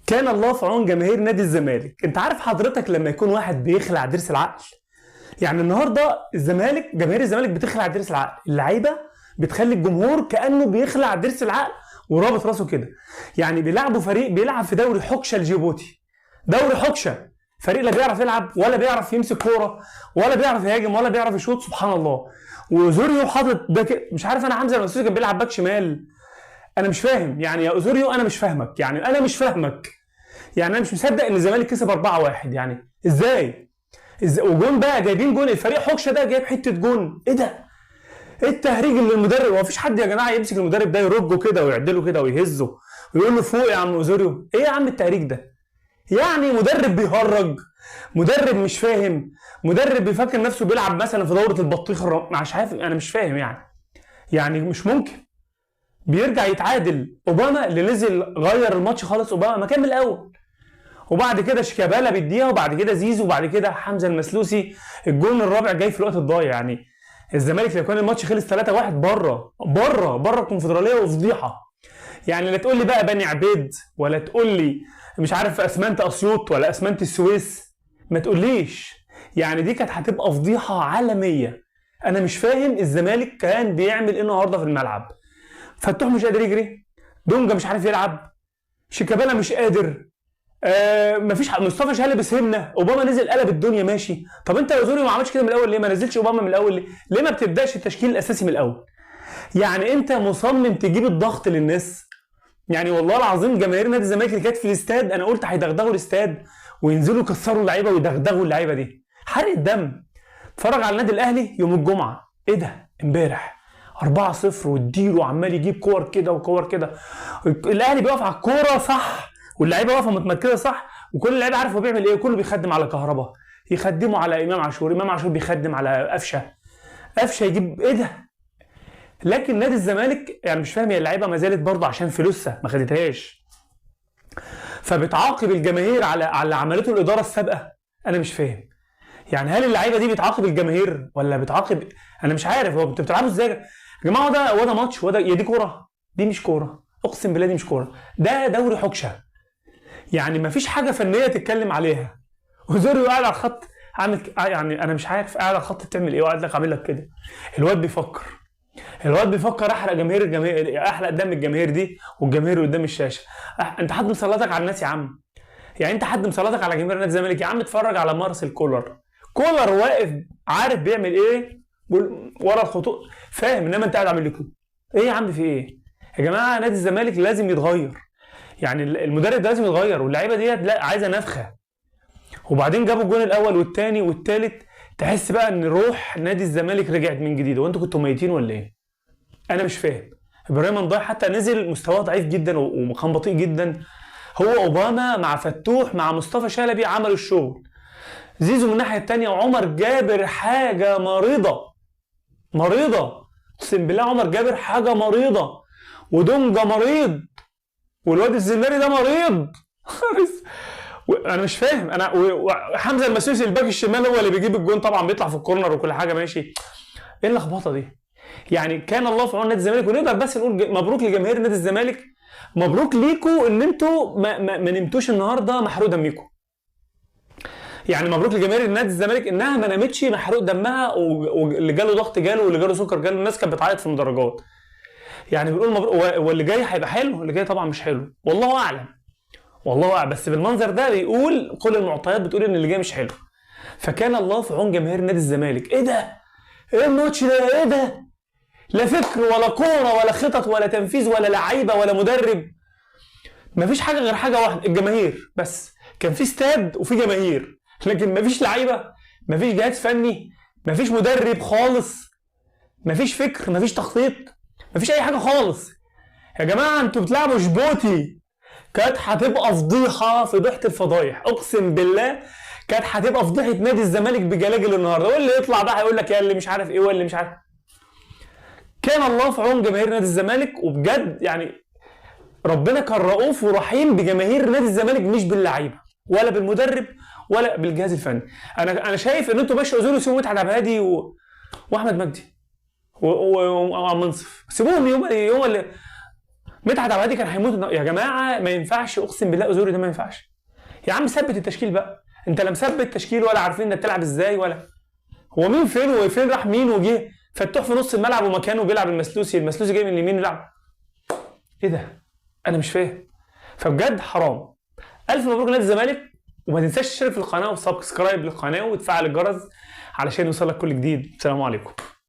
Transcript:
كان الله في عون جماهير نادي الزمالك. انت عارف حضرتك لما يكون واحد بيخلع ضرس العقل؟ يعني النهارده الزمالك، جماهير الزمالك بتخلع ضرس العقل، اللعيبه بتخلي الجمهور كانه بيخلع ضرس العقل ورابط راسه كده. يعني بيلعبوا فريق بيلعب في دوري حكشه الجيبوتي، دوري حكشه، فريق لا بيعرف يلعب ولا بيعرف يمسك كوره ولا بيعرف يهاجم ولا بيعرف يشوط، سبحان الله. وزوريو حاطط ده مش عارف، انا حمزه المسلوسي كان بيلعب باك شمال. انا مش فاهم يعني يا اوزوريو، انا مش فاهمك، يعني انا مش فاهمك، يعني انا مش مصدق ان الزمالك كسب 4-1. يعني ازاي؟ وجون بقى، جايبين جون، الفريق حكشه ده جايب حته جون، ايه ده؟ ايه التهريج اللي المدرب، هو مفيش حد يا جماعه يمسك المدرب ده يرجه كده ويعدله كده ويهزه ويقول له فوق يا عم اوزوريو؟ ايه يا عم التهريج ده؟ يعني مدرب بيهرج، مدرب مش فاهم، مدرب بيفكر نفسه بيلعب مثلا في دوره البطيخ مش عارف، انا مش فاهم يعني مش ممكن. بيرجع يتعادل، اوباما اللي نزل غير الماتش خالص، اوباما ما كان من الاول، وبعد كده شيكابالا بيديها، وبعد كده زيزو، وبعد كده حمزه المسلوسي. الجون الرابع جاي في الوقت الضايع. يعني الزمالك لو كان الماتش خلص 3-1 بره الكونفدراليه وفضيحه. يعني لا تقول لي بقى بني عبيد، ولا تقول لي مش عارف اسمنت اسيوط ولا اسمنت السويس، ما تقوليش. يعني دي كانت هتبقى فضيحه عالميه. انا مش فاهم الزمالك كان بيعمل ايه النهارده في الملعب. فتوح مش قادر يجري، دونجا مش عارف يلعب، شيكابالا مش قادر، مفيش مصطفى شلبي بسهمنا، اوباما نزل قلب الدنيا ماشي. طب انت يا اوزوريو ما عملتش كده من الاول ليه؟ ما نزلتش اوباما من الاول ليه؟ ليه ما بتبداش التشكيل الاساسي من الاول؟ يعني انت مصمم تجيب الضغط للناس. يعني والله العظيم جماهير نادي الزمالك اللي كانت في الاستاد، انا قلت هيدغدغوا الاستاد وينزلوا يكسروا اللعيبه ويدغدغوا اللعيبه دي، حرق الدم. اتفرج على النادي الاهلي يوم الجمعه، ايه ده؟ امبارح 4-0 واديله عمال يجيب كور كده وكور كده. الاهلي بيقف على الكوره صح، واللعيبه واقفه متمركزه صح، وكل اللعيب عارف هو بيعمل ايه. كله بيخدم على كهربا، يخدموا على امام عاشور، امام عاشور بيخدم على قفشه يجيب، ايه ده؟ لكن نادي الزمالك يعني مش فاهم، هي اللعيبه ما زالت برضه عشان فلوسها ما خدتهاش، فبتعاقب الجماهير على اللي عملته الاداره السابقه. انا مش فاهم يعني هل اللعيبه دي بتعاقب الجماهير ولا بتعاقب؟ انا مش عارف هو انتوا بتلعبوا ازاي يا جماعه. ده ماتش، وده يا دي كوره، دي مش كوره، اقسم بالله دي مش كوره، ده دوري حكشه. يعني مفيش حاجه فنيه تتكلم عليها. وزوريو قاعد على الخط عامل يعني انا مش عارف قاعد على الخط بتعمل ايه، وقاعد لك عامل لك كده. الواد بيفكر احرق الجماهير، احرق دم الجماهير دي والجماهير قدام الشاشه. انت حد مسلطك على الناس يا عم؟ يعني انت حد مسلطك على جماهير نادي الزمالك يا عم؟ اتفرج على مارسيل كولر واقف عارف بيعمل ايه ورا الخطوط، فاهم، انما انت قاعد عامل لكم ايه يا عم؟ في ايه يا جماعه؟ نادي الزمالك لازم يتغير، يعني المدرب ده لازم يتغير، واللعيبه ديت لا عايزه نفخه. وبعدين جابوا الجون الاول والثاني والثالث، تحس بقى ان روح نادي الزمالك رجعت من جديد. وانتوا كنتوا ميتين ولا ايه؟ انا مش فاهم. ابراهيم منضاي حتى نزل مستواه ضعيف جدا وكان بطيء جدا. هو اوباما مع فتوح مع مصطفى شلبي عملوا الشغل. زيزو من الناحيه الثانيه وعمر جابر حاجه مريضه، اقسم بالله عمر جابر حاجه مريضه، ودونجا مريض، والواد الزناري ده مريض. انا مش فاهم. انا وحمزه المسوسي الباك الشمال هو اللي بيجيب الجون، طبعا بيطلع في الكورنر وكل حاجه ماشي. ايه اللخبطه دي؟ يعني كان الله في عون نادي الزمالك. ونقدر بس نقول مبروك لجماهير نادي الزمالك، مبروك ليكوا ان انتوا ما نمتوش النهارده محروق دمكم. يعني مبروك لجماهير نادي الزمالك انها ما نامتش محروق دمها، واللي جاله ضغط جاله، واللي جاله سكر جاله، الناس كانت بتعيط في المدرجات. يعني بنقول مبروك. واللي جاي هيبقى حلو، اللي جاي طبعا مش حلو، والله اعلم، بس بالمنظر ده بيقول كل المعطيات بتقول ان اللي جاي مش حلو. فكان الله في عون جماهير نادي الزمالك. ايه ده؟ ايه الماتش ده؟ ايه ده؟ لا فكر ولا كوره ولا خطط ولا تنفيذ ولا لعيبه ولا مدرب، مفيش حاجه غير حاجه واحده، الجماهير بس. كان في استاد وفي جماهير، لكن مفيش لعيبه، مفيش جهاز فني، مفيش مدرب خالص، مفيش فكر، مفيش تخطيط، مفيش اي حاجه خالص. يا جماعه انتوا بتلعبوا جيبوتي، كانت هتبقى فضيحه الفضايح، اقسم بالله كانت هتبقى فضيحه نادي الزمالك بجلاجل النهارده. واللي يطلع بقى هيقول لك يا اللي مش عارف ايه واللي مش عارف. كان الله في عون جماهير نادي الزمالك، وبجد يعني ربنا كان رؤوف ورحيم بجماهير نادي الزمالك، مش باللعيبه ولا بالمدرب ولا بالجهاز الفني. انا شايف ان انتوا ماشي اوزوريو سيبوا مدحت عبد الهادي واحمد مجدي ومنصف، سيبوهم يوم اللي مدحت عبد الهادي كان هيموت يا جماعه، ما ينفعش، اقسم بالله ازوري ده ما ينفعش. يا عم ثبت التشكيل بقى، انت لا مثبت التشكيل ولا عارفين انت بتلعب ازاي، ولا هو مين فين وفين راح مين وجه. فتوح في نص الملعب ومكانه بيلعب المسلوسي جاي من اليمين يلعب. ايه ده؟ انا مش فاهم. فبجد حرام. الف مبروك نادي الزمالك، وما تنساش تشترك في القناه وسبسكرايب للقناه وتفعل الجرس علشان يوصلك كل جديد. السلام عليكم.